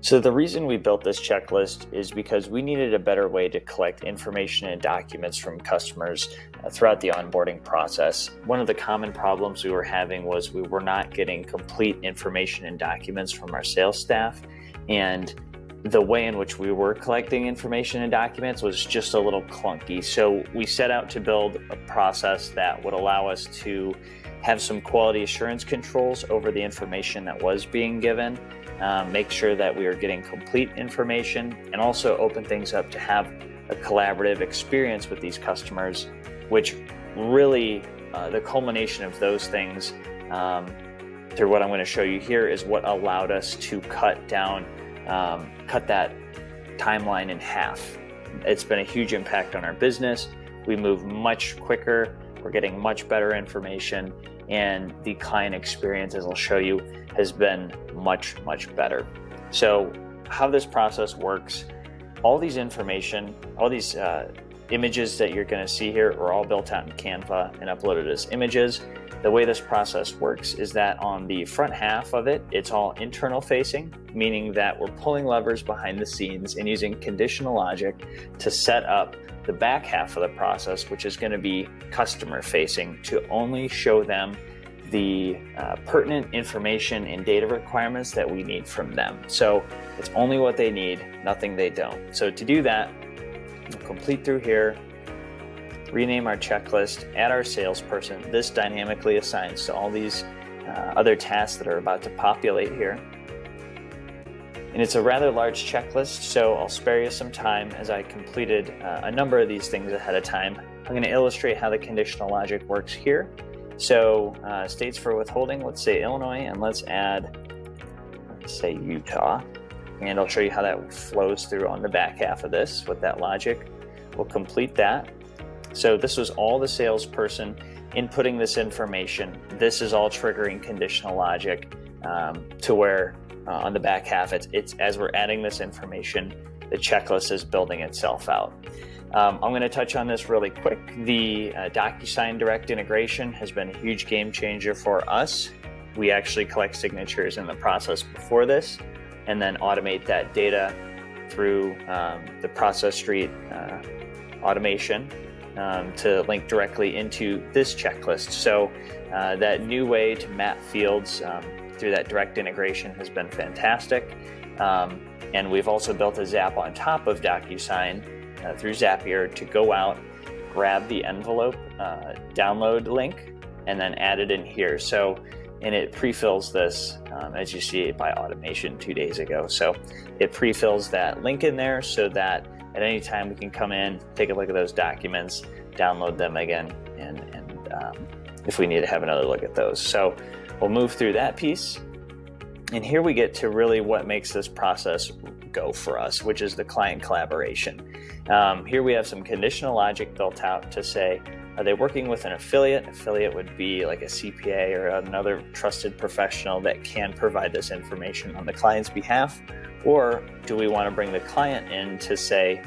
So the reason we built this checklist is because we needed a better way to collect information and documents from customers throughout the onboarding process. One of the common problems we were having was we were not getting complete information and documents from our sales staff, and the way in which we were collecting information and documents was just a little clunky. So we set out to build a process that would allow us to have some quality assurance controls over the information that was being given, make sure that we are getting complete information, and also open things up to have a collaborative experience with these customers, which really the culmination of those things through what I'm going to show you here is what allowed us to cut that timeline in half. It's been a huge impact on our business. We move much quicker. We're getting much better information, and the client experience, as I'll show you, has been much, much better. So how this process works, all these information, all these images that you're going to see here are all built out in Canva and uploaded as images. The way this process works is that on the front half of it, it's all internal facing, meaning that we're pulling levers behind the scenes and using conditional logic to set up the back half of the process, which is going to be customer facing, to only show them the pertinent information and data requirements that we need from them. So it's only what they need, nothing they don't. So to do that, we'll complete through here, rename our checklist, add our salesperson. This dynamically assigns to all these other tasks that are about to populate here. And it's a rather large checklist, so I'll spare you some time as I completed a number of these things ahead of time. I'm going to illustrate how the conditional logic works here. So states for withholding, let's say Illinois, and let's say Utah. And I'll show you how that flows through on the back half of this with that logic. We'll complete that. So this was all the salesperson inputting this information. This is all triggering conditional logic to where on the back half, it's as we're adding this information, the checklist is building itself out. I'm going to touch on this really quick. The Docusign direct integration has been a huge game changer for us. We actually collect signatures in the process before this and then automate that data through the Process Street automation to link directly into this checklist. So that new way to map fields through that direct integration has been fantastic. And we've also built a Zap on top of Docusign through Zapier to go out, grab the envelope download link, and then add it in here. And it pre-fills this, as you see by automation 2 days ago. So it pre-fills that link in there so that at any time we can come in, take a look at those documents, download them again, and if we need to have another look at those. So we'll move through that piece. And here we get to really what makes this process go for us, which is the client collaboration. Here we have some conditional logic built out to say, are they working with an affiliate? Affiliate would be like a CPA or another trusted professional that can provide this information on the client's behalf. Or do we want to bring the client in to say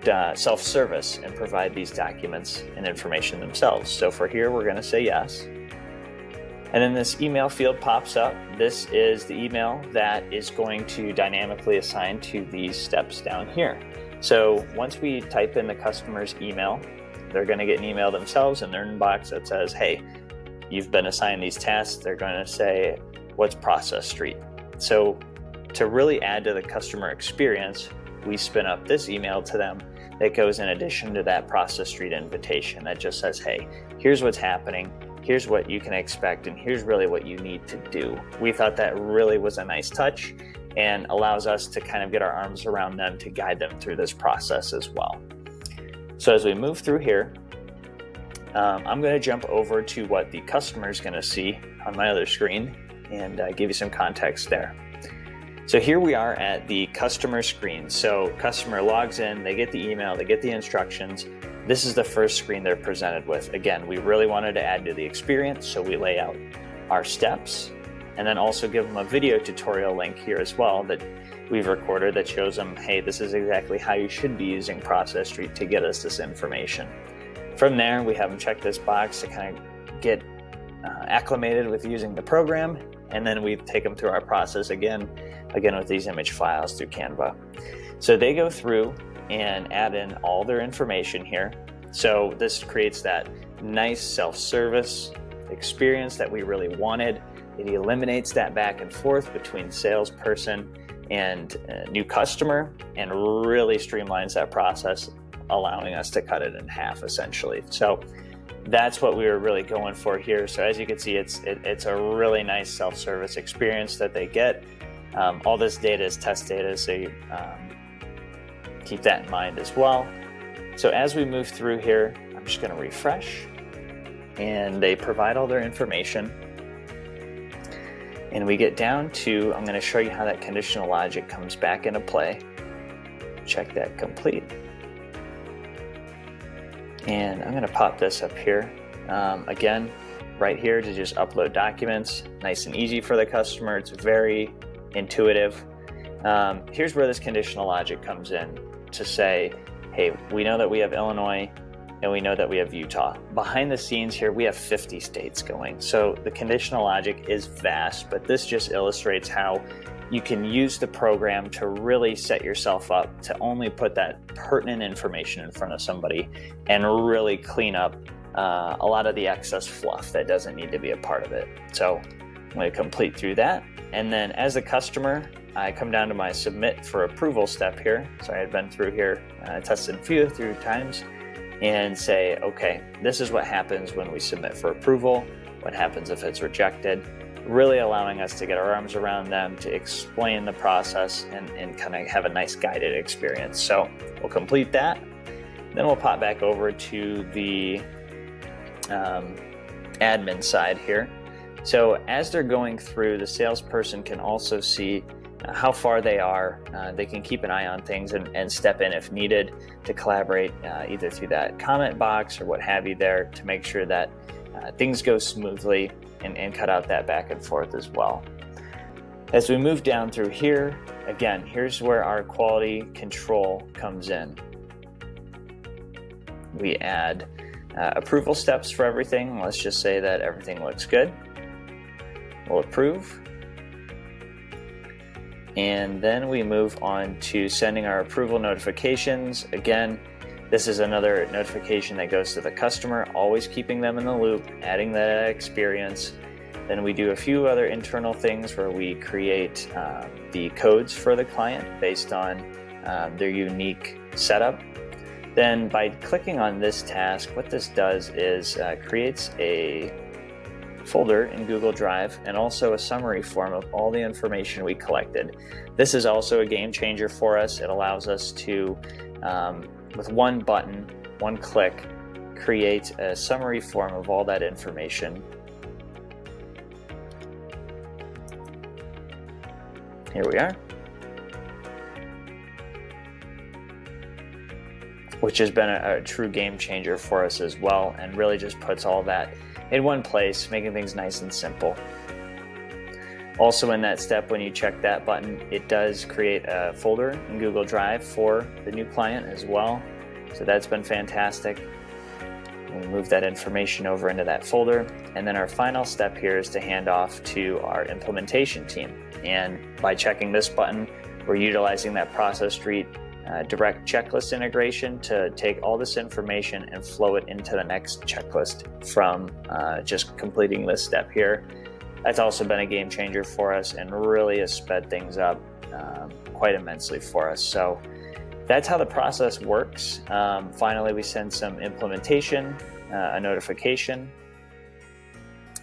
self-service and provide these documents and information themselves? So for here, we're going to say yes. And then this email field pops up. This is the email that is going to dynamically assign to these steps down here. So once we type in the customer's email, they're going to get an email themselves in their inbox that says, hey, you've been assigned these tasks. They're going to say, what's Process Street? So to really add to the customer experience, we spin up this email to them that goes in addition to that Process Street invitation that just says, hey, here's what's happening. Here's what you can expect, and here's really what you need to do. We thought that really was a nice touch and allows us to kind of get our arms around them to guide them through this process as well. So as we move through here, I'm going to jump over to what the customer is going to see on my other screen and give you some context there. So here we are at the customer screen. So customer logs in, they get the email, they get the instructions. This is the first screen they're presented with. Again, we really wanted to add to the experience, so we lay out our steps and then also give them a video tutorial link here as well that we've recorded that shows them, hey, this is exactly how you should be using Process Street to get us this information. From there, we have them check this box to kind of get acclimated with using the program, and then we take them through our process again with these image files through Canva. So they go through and add in all their information here. So this creates that nice self-service experience that we really wanted. It eliminates that back and forth between salesperson and new customer and really streamlines that process, allowing us to cut it in half essentially. So that's what we were really going for here. So as you can see, it's a really nice self-service experience that they get. All this data is test data, so you keep that in mind as well. So as we move through here, I'm just going to refresh, and they provide all their information. And we get down to, I'm going to show you how that conditional logic comes back into play. Check that complete. And I'm going to pop this up here. Again, right here to just upload documents. Nice and easy for the customer. It's very intuitive. Here's where this conditional logic comes in to say, hey, we know that we have Illinois and we know that we have Utah. Behind the scenes here, we have 50 states going. So the conditional logic is vast, but this just illustrates how you can use the program to really set yourself up to only put that pertinent information in front of somebody and really clean up a lot of the excess fluff that doesn't need to be a part of it. So I'm going to complete through that. And then as a customer, I come down to my submit for approval step here. So I had been through here, tested a few through times, and say, okay, this is what happens when we submit for approval, what happens if it's rejected, really allowing us to get our arms around them, to explain the process and kind of have a nice guided experience. So we'll complete that. Then we'll pop back over to the admin side here. So as they're going through, the salesperson can also see how far they are. They can keep an eye on things and step in if needed to collaborate either through that comment box or what have you there to make sure that things go smoothly and cut out that back and forth as well. As we move down through here, again, here's where our quality control comes in. We add approval steps for everything. Let's just say that everything looks good. We'll approve. And then we move on to sending our approval notifications. Again, this is another notification that goes to the customer, always keeping them in the loop, adding that experience. Then we do a few other internal things where we create the codes for the client based on their unique setup. Then by clicking on this task, what this does is creates a folder in Google Drive and also a summary form of all the information we collected. This is also a game changer for us. It allows us to, with one button, one click, create a summary form of all that information. Here we are. Which has been a true game changer for us as well, and really just puts all that in one place, making things nice and simple. Also in that step, when you check that button, it does create a folder in Google Drive for the new client as well. So that's been fantastic. We move that information over into that folder. And then our final step here is to hand off to our implementation team. And by checking this button, we're utilizing that Process Street direct checklist integration to take all this information and flow it into the next checklist from just completing this step here. That's also been a game changer for us and really has sped things up quite immensely for us. So that's how the process works. Finally, we send some implementation, a notification,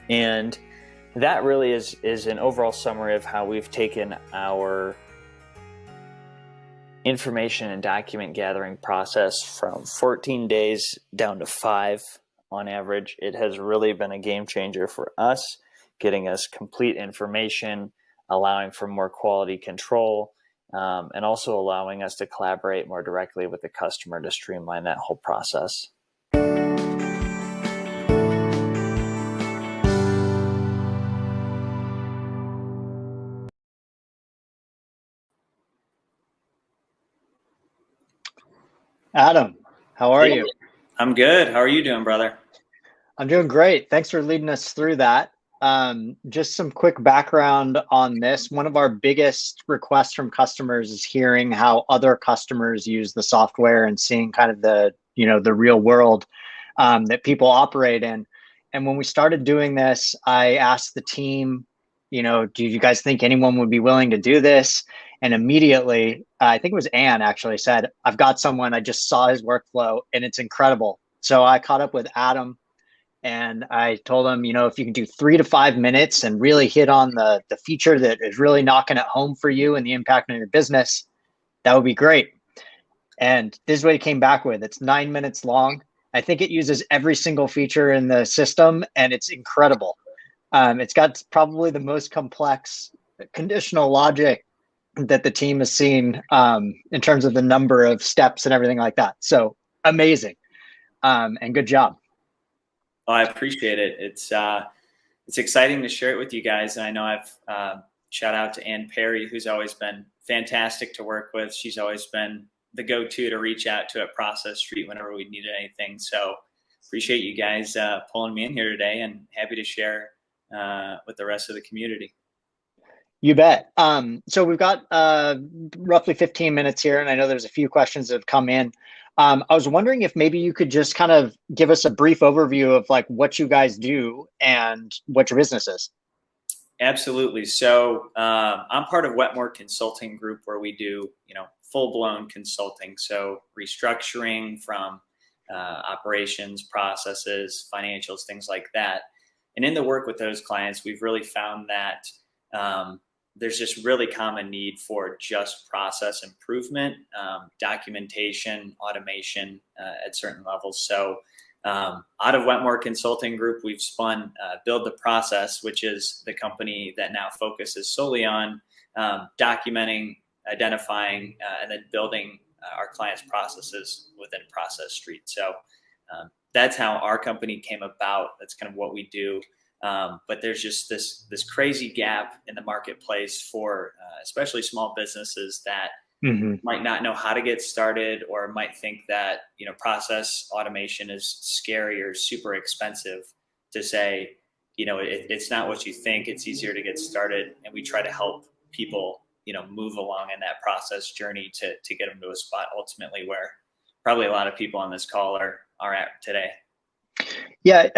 and that really is an overall summary of how we've taken our information and document gathering process from 14 days down to 5 on average. It has really been a game changer for us, getting us complete information, allowing for more quality control, and also allowing us to collaborate more directly with the customer to streamline that whole process. Adam, how are you? I'm good. How are you doing, brother? I'm doing great. Thanks for leading us through that. Just some quick background on this. One of our biggest requests from customers is hearing how other customers use the software and seeing kind of the real world that people operate in. And when we started doing this, I asked the team, do you guys think anyone would be willing to do this? And immediately, I think it was Ann actually said, I've got someone, I just saw his workflow and it's incredible. So I caught up with Adam and I told him, if you can do 3 to 5 minutes and really hit on the feature that is really knocking it home for you and the impact on your business, that would be great. And this is what he came back with. It's 9 minutes long. I think it uses every single feature in the system and it's incredible. It's got probably the most complex conditional logic that the team has seen in terms of the number of steps and everything like that. So amazing and good job. Oh, I appreciate it. It's exciting to share it with you guys. And I know I've shout out to Ann Perry, who's always been fantastic to work with. She's always been the go-to to reach out to at Process Street whenever we needed anything. So appreciate you guys pulling me in here today and happy to share with the rest of the community. You bet. So we've got roughly 15 minutes here, and I know there's a few questions that have come in. I was wondering if maybe you could just kind of give us a brief overview of like what you guys do and what your business is. Absolutely. So I'm part of Wetmore Consulting Group, where we do, full-blown consulting. So restructuring from operations, processes, financials, things like that. And in the work with those clients, we've really found that there's just really common need for just process improvement, documentation, automation at certain levels. So out of Wetmore Consulting Group, we've spun Build the Process, which is the company that now focuses solely on documenting, identifying, and then building our clients' processes within Process Street. So that's how our company came about. That's kind of what we do. But there's just this crazy gap in the marketplace for especially small businesses that might not know how to get started, or might think that process automation is scary or super expensive. To say, it's not what you think. It's easier to get started, and we try to help people move along in that process journey to get them to a spot ultimately where probably a lot of people on this call are at today. Yeah,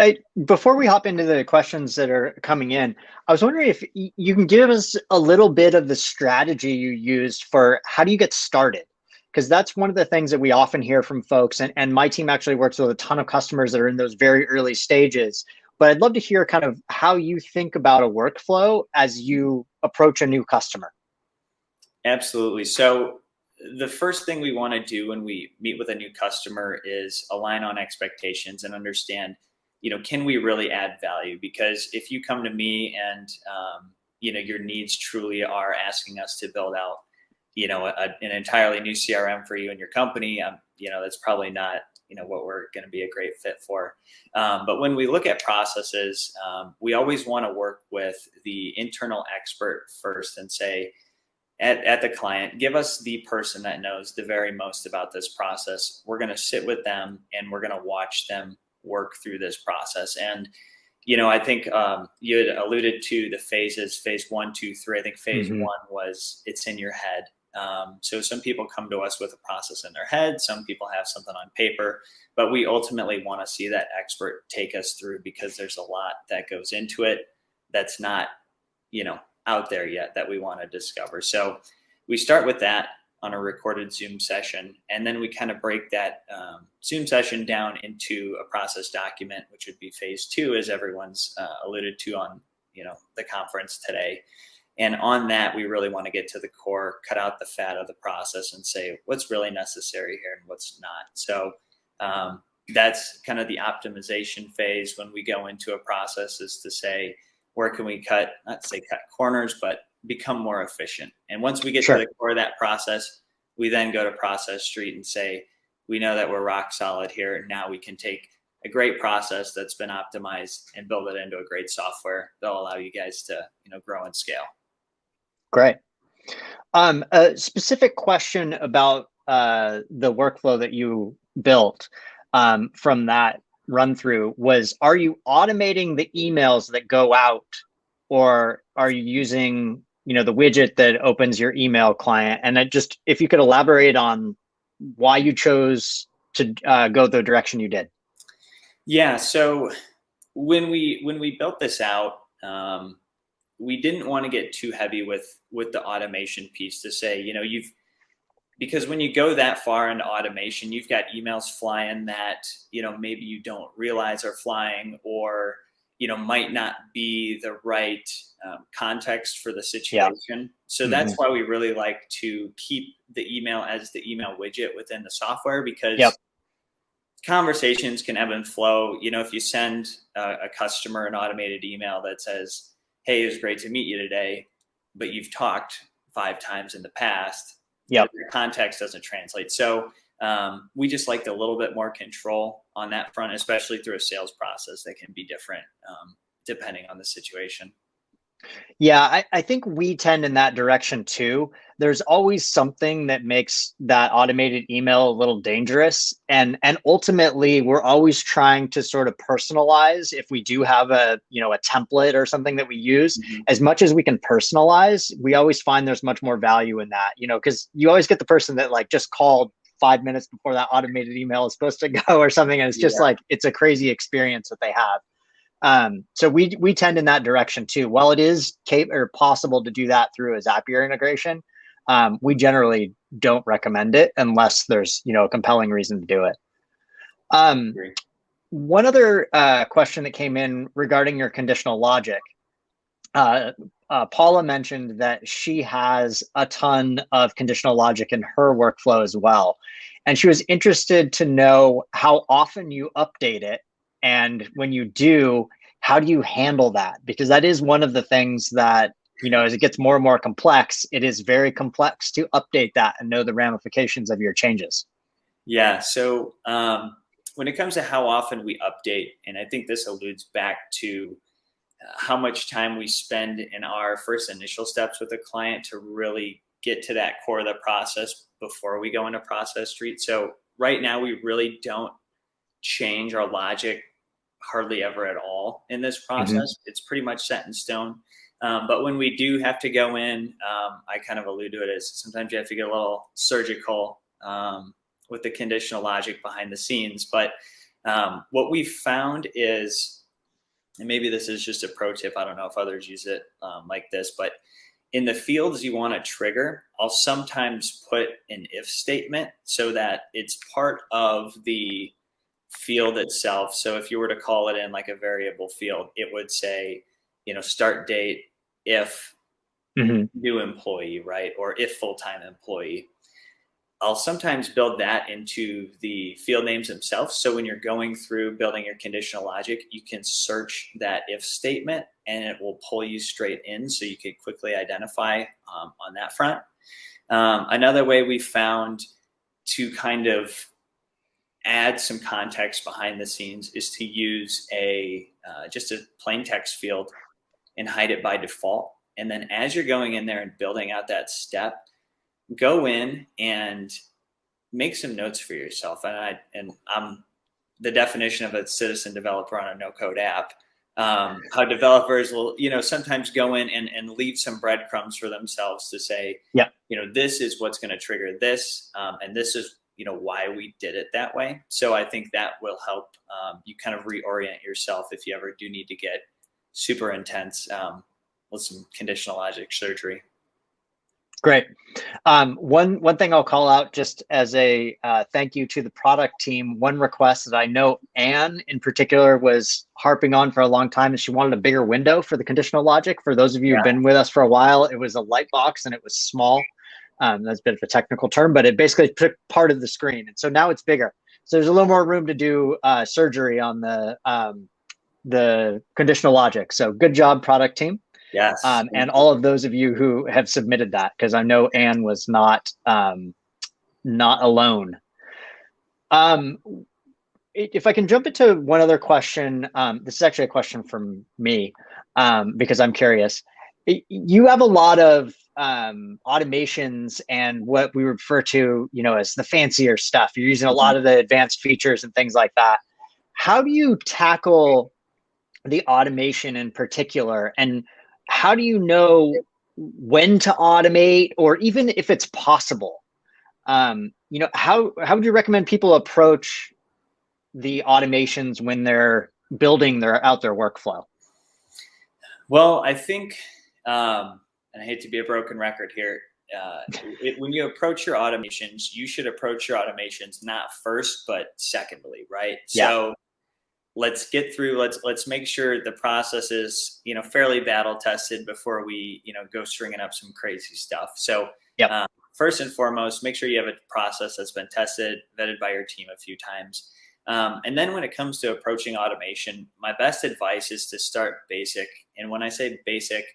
before we hop into the questions that are coming in, I was wondering if you can give us a little bit of the strategy you used for how do you get started? Because that's one of the things that we often hear from folks. And my team actually works with a ton of customers that are in those very early stages. But I'd love to hear kind of how you think about a workflow as you approach a new customer. Absolutely. So the first thing we want to do when we meet with a new customer is align on expectations and understand, can we really add value? Because if you come to me and, your needs truly are asking us to build out, an entirely new CRM for you and your company, that's probably not, what we're going to be a great fit for. But when we look at processes, we always want to work with the internal expert first and say, at the client, give us the person that knows the very most about this process. We're going to sit with them and we're going to watch them work through this process. And, I think you had alluded to the phases, phase 1, 2, 3. I think phase 1 was it's in your head. So some people come to us with a process in their head. Some people have something on paper, but we ultimately want to see that expert take us through, because there's a lot that goes into it that's not, out there yet that we want to discover. So we start with that on a recorded Zoom session, and then we kind of break that Zoom session down into a process document, which would be phase 2, as everyone's alluded to on the conference today. And on that, we really want to get to the core, cut out the fat of the process, and say what's really necessary here and what's not. So that's kind of the optimization phase when we go into a process, is to say, where can we not say cut corners, but become more efficient. And once we get to the core of that process, we then go to Process Street and say, we know that we're rock solid here. And now we can take a great process that's been optimized and build it into a great software that'll allow you guys to, grow and scale. Great. A specific question about the workflow that you built from that. run through was, are you automating the emails that go out, or are you using, the widget that opens your email client? And if you could elaborate on why you chose to go the direction you did. Yeah. So when we built this out, we didn't want to get too heavy with the automation piece to say, because when you go that far into automation, you've got emails flying that, maybe you don't realize are flying, or, might not be the right context for the situation. Yeah. So that's why we really like to keep the email as the email widget within the software, because conversations can ebb and flow. If you send a customer an automated email that says, "Hey, it was great to meet you today," but you've talked 5 times in the past, the context doesn't translate. So we just liked a little bit more control on that front, especially through a sales process that can be different depending on the situation. Yeah, I think we tend in that direction too. There's always something that makes that automated email a little dangerous. And ultimately, we're always trying to sort of personalize. If we do have a template or something that we use, as much as we can personalize, we always find there's much more value in that, because you always get the person that just called 5 minutes before that automated email is supposed to go or something. And it's just it's a crazy experience that they have. So we tend in that direction too. While it is possible to do that through a Zapier integration, we generally don't recommend it unless there's a compelling reason to do it. One other question that came in regarding your conditional logic. Paula mentioned that she has a ton of conditional logic in her workflow as well, and she was interested to know how often you update it. And when you do, how do you handle that? Because that is one of the things that, as it gets more and more complex, it is very complex to update that and know the ramifications of your changes. Yeah. So when it comes to how often we update, and I think this alludes back to how much time we spend in our first initial steps with a client to really get to that core of the process before we go into process street. So right now, we really don't change our logic hardly ever at all in this process. It's pretty much set in stone. But when we do have to go in, I kind of allude to it as sometimes you have to get a little surgical with the conditional logic behind the scenes. But what we've found is, and maybe this is just a pro tip, I don't know if others use it like this, but in the fields you want to trigger, I'll sometimes put an if statement so that it's part of the field itself. So if you were to call it in like a variable field, it would say, start date if new employee, right? Or if full-time employee. I'll sometimes build that into the field names themselves. So when you're going through building your conditional logic, you can search that if statement and it will pull you straight in so you can quickly identify on that front. Another way we found to kind of add some context behind the scenes is to use just a plain text field and hide it by default. And then as you're going in there and building out that step, go in and make some notes for yourself. And I'm the definition of a citizen developer on a no-code app. How developers will, sometimes go in and leave some breadcrumbs for themselves to say, this is what's going to trigger this, and this is why we did it that way. So I think that will help you kind of reorient yourself if you ever do need to get super intense with some conditional logic surgery. Great. One thing I'll call out just as a thank you to the product team. One request that I know Anne in particular was harping on for a long time is she wanted a bigger window for the conditional logic. For those of you who've been with us for a while, it was a light box and it was small. That's a bit of a technical term, but it basically took part of the screen. And so now it's bigger. So there's a little more room to do surgery on the conditional logic. So good job, product team. Yes. And all of those of you who have submitted that, because I know Anne was not alone. If I can jump into one other question, this is actually a question from me because I'm curious. You have a lot of automations and what we refer to, as the fancier stuff. You're using a lot of the advanced features and things like that. How do you tackle the automation in particular, and how do you know when to automate, or even if it's possible? How would you recommend people approach the automations when they're building out their workflow? Well, I think, and I hate to be a broken record here, when you approach your automations, you should approach your automations not first, but secondly, right? Yeah. So let's get through. Let's make sure the process is fairly battle tested before we go stringing up some crazy stuff. So Yep. First and foremost, make sure you have a process that's been tested, vetted by your team a few times. And then when it comes to approaching automation, my best advice is to start basic. And when I say basic,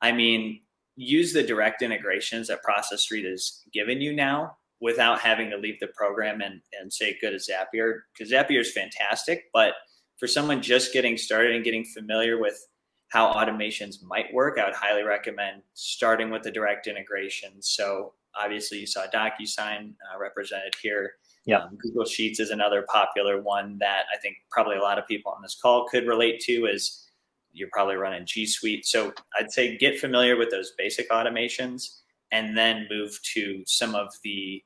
I mean use the direct integrations that Process Street has given you now without having to leave the program and say go to Zapier, because Zapier is fantastic. But for someone just getting started and getting familiar with how automations might work, I would highly recommend starting with the direct integration. So obviously you saw Docusign represented here. Yeah. Google Sheets is another popular one that I think probably a lot of people on this call could relate to, is you're probably running G Suite. So I'd say get familiar with those basic automations and then move to some of the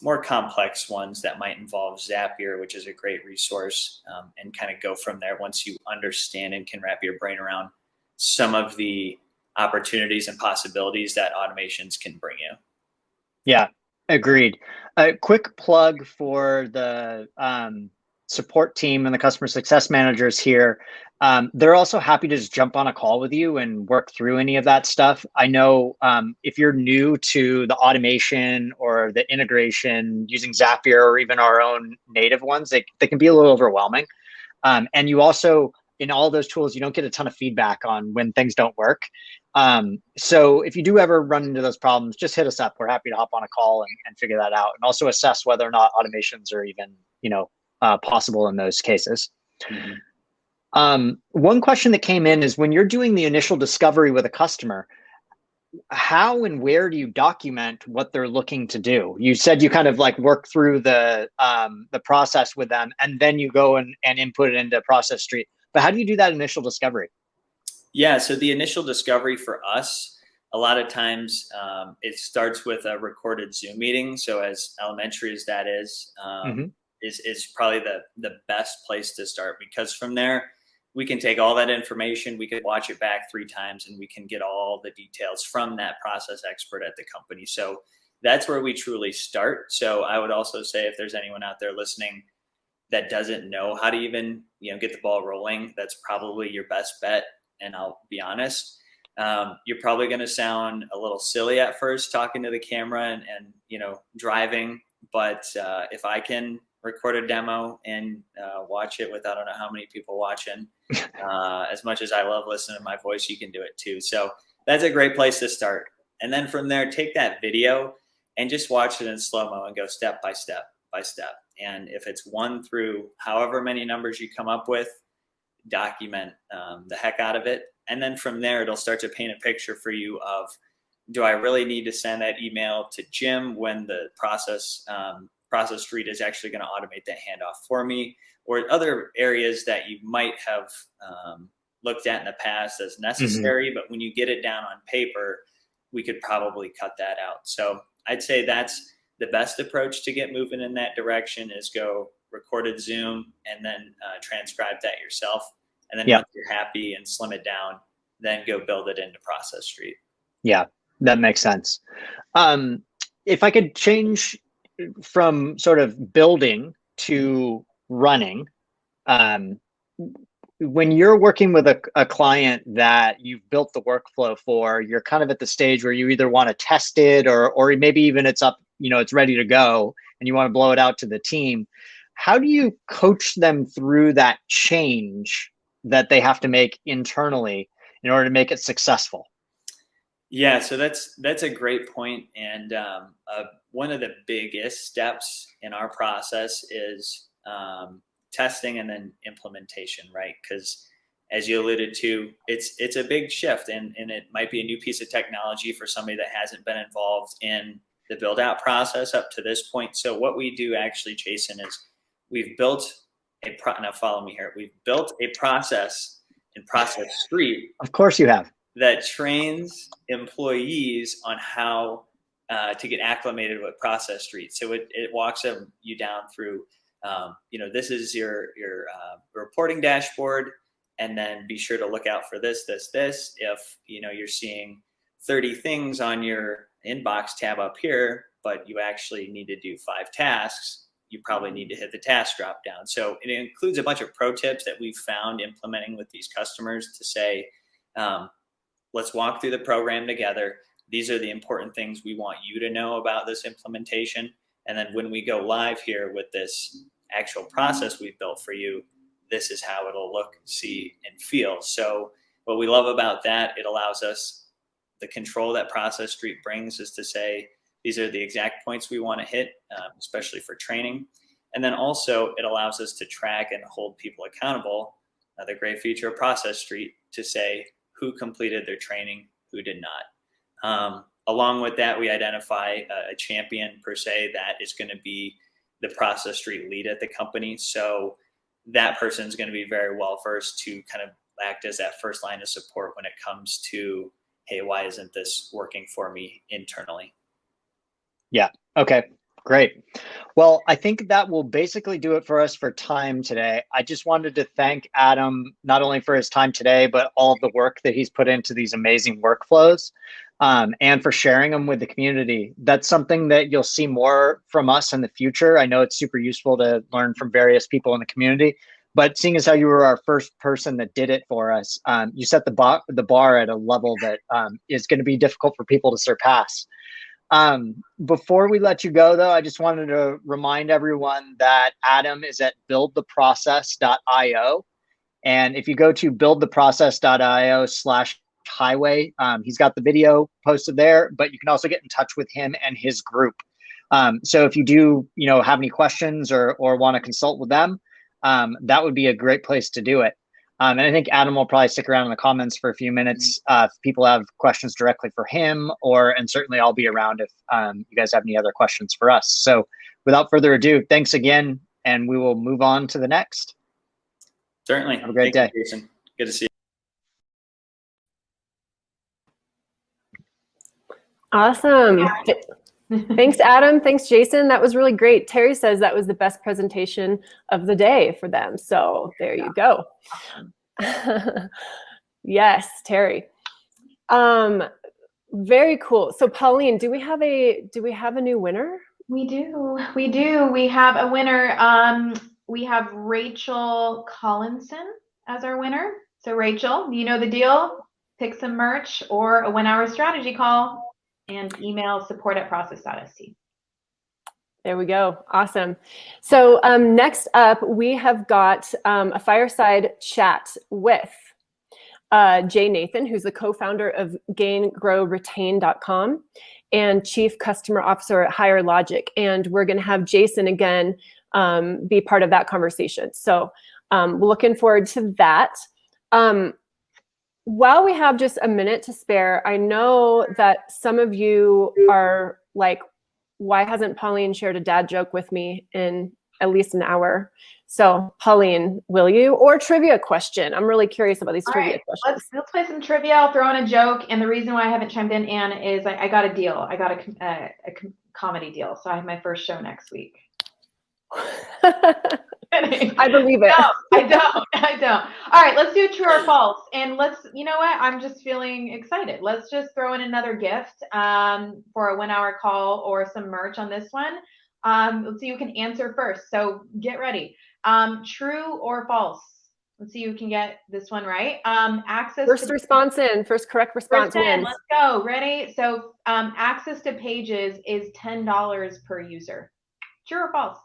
more complex ones that might involve Zapier, which is a great resource, and kind of go from there once you understand and can wrap your brain around some of the opportunities and possibilities that automations can bring you. Yeah, agreed. A quick plug for the support team and the customer success managers here. They're also happy to just jump on a call with you and work through any of that stuff. I know if you're new to the automation or the integration using Zapier or even our own native ones, they can be a little overwhelming. And you also, in all those tools, you don't get a ton of feedback on when things don't work. So if you do ever run into those problems, just hit us up. We're happy to hop on a call and figure that out, and also assess whether or not automations are even, possible in those cases. Mm-hmm. One question that came in is, when you're doing the initial discovery with a customer, how and where do you document what they're looking to do? You said you kind of like work through the process with them, and then you go and input it into Process Street. But how do you do that initial discovery? Yeah, so the initial discovery for us, a lot of times it starts with a recorded Zoom meeting. So as elementary as that is probably the best place to start, because from there we can take all that information, we can watch it back 3 times, and we can get all the details from that process expert at the company. So that's where we truly start. So I would also say, if there's anyone out there listening that doesn't know how to even get the ball rolling, that's probably your best bet. And I'll be honest, you're probably going to sound a little silly at first talking to the camera and driving. But if I can record a demo and watch it with I don't know how many people watching, as much as I love listening to my voice, you can do it too. So that's a great place to start. And then from there, take that video and just watch it in slow-mo and go step by step by step. And if it's 1 through however many numbers you come up with, document the heck out of it. And then from there, it'll start to paint a picture for you of, do I really need to send that email to Jim when the Process Street is actually going to automate that handoff for me, or other areas that you might have looked at in the past as necessary, but when you get it down on paper, we could probably cut that out. So I'd say that's the best approach to get moving in that direction, is go recorded Zoom and then transcribe that yourself. And then once you're happy and slim it down, then go build it into Process Street. Yeah, that makes sense. If I could change from sort of building to running, when you're working with a client that you've built the workflow for, you're kind of at the stage where you either want to test it or maybe even it's up, it's ready to go and you want to blow it out to the team. How do you coach them through that change that they have to make internally in order to make it successful? Yeah, so that's a great point. And one of the biggest steps in our process is testing and then implementation, right? Because as you alluded to, it's a big shift, and it might be a new piece of technology for somebody that hasn't been involved in the build out process up to this point. So what we do actually, Jason, is we've built now follow me here. We've built a process in Process Street. Of course you have. That trains employees on how to get acclimated with Process Street. So it walks you down through, this is your reporting dashboard, and then be sure to look out for this. If, you're seeing 30 things on your inbox tab up here, but you actually need to do 5 tasks, you probably need to hit the task drop down. So it includes a bunch of pro tips that we've found implementing with these customers to say, let's walk through the program together. These are the important things we want you to know about this implementation. And then when we go live here with this actual process we've built for you, this is how it'll look, see, and feel. So what we love about that, it allows us the control that Process Street brings is to say, these are the exact points we want to hit, especially for training. And then also it allows us to track and hold people accountable. Another great feature of Process Street to say who completed their training, who did not. Along with that, we identify a champion per se that is going to be the Process Street lead at the company. So that person is going to be very well versed to kind of act as that first line of support when it comes to, hey, why isn't this working for me internally? Yeah. Okay. Great. Well, I think that will basically do it for us for time today. I just wanted to thank Adam, not only for his time today, but all of the work that he's put into these amazing workflows, and for sharing them with the community. That's something that you'll see more from us in the future. I know it's super useful to learn from various people in the community, but seeing as how you were our first person that did it for us, you set the bar at a level that is going to be difficult for people to surpass. Before we let you go, though, I just wanted to remind everyone that Adam is at buildtheprocess.io. And if you go to buildtheprocess.io/highway, he's got the video posted there, but you can also get in touch with him and his group. So if you do, have any questions or want to consult with them, that would be a great place to do it. And I think Adam will probably stick around in the comments for a few minutes if people have questions directly for him, and certainly I'll be around if you guys have any other questions for us. So without further ado, thanks again, and we will move on to the next. Certainly. Have a great day. You, Jason. Good to see you. Awesome. Thanks, Adam. Thanks, Jason. That was really great. Terry says that was the best presentation of the day for them. So there you go. Yes, Terry. Very cool. So Pauline, do we have a new winner? We do. We have a winner. We have Rachel Collinson as our winner. So Rachel, you know the deal. Pick some merch or a 1-hour strategy call, and email support@process.st. There we go. Awesome. So next up, we have got a fireside chat with Jay Nathan, who's the co-founder of GainGrowRetain.com and Chief Customer Officer at Higher Logic. And we're going to have Jason again be part of that conversation. So we're looking forward to that. While we have just a minute to spare, I know that some of you are like, why hasn't Pauline shared a dad joke with me in at least an hour? So Pauline, will you? Or trivia question. I'm really curious about these trivia questions. Let's play some trivia. I'll throw in a joke. And the reason why I haven't chimed in, Anne, is I got a deal. I got a comedy deal. So I have my first show next week. I believe it. No, I don't. All right, let's do a true or false. And you know what? I'm just feeling excited. Let's just throw in another gift for a 1-hour call or some merch on this one. Let's see who can answer first. So get ready. True or false? Let's see who can get this one right. First correct response wins. Let's go. Ready? So access to pages is $10 per user. True or false?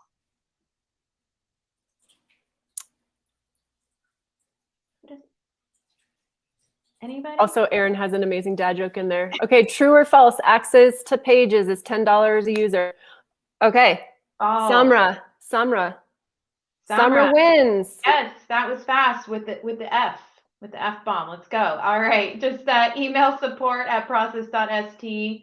Anybody? Also, Aaron has an amazing dad joke in there. Okay, true or false? Access to pages is $10 a user. Okay. Oh. Samra wins. Yes, that was fast with the F bomb. Let's go. All right, just email support@process.st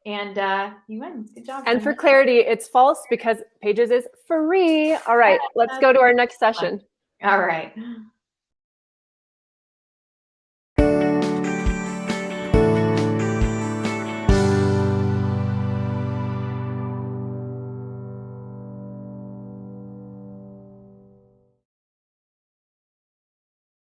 and you win. Good job. And for clarity, it's false because Pages is free. All right, let's go to our next session. All right.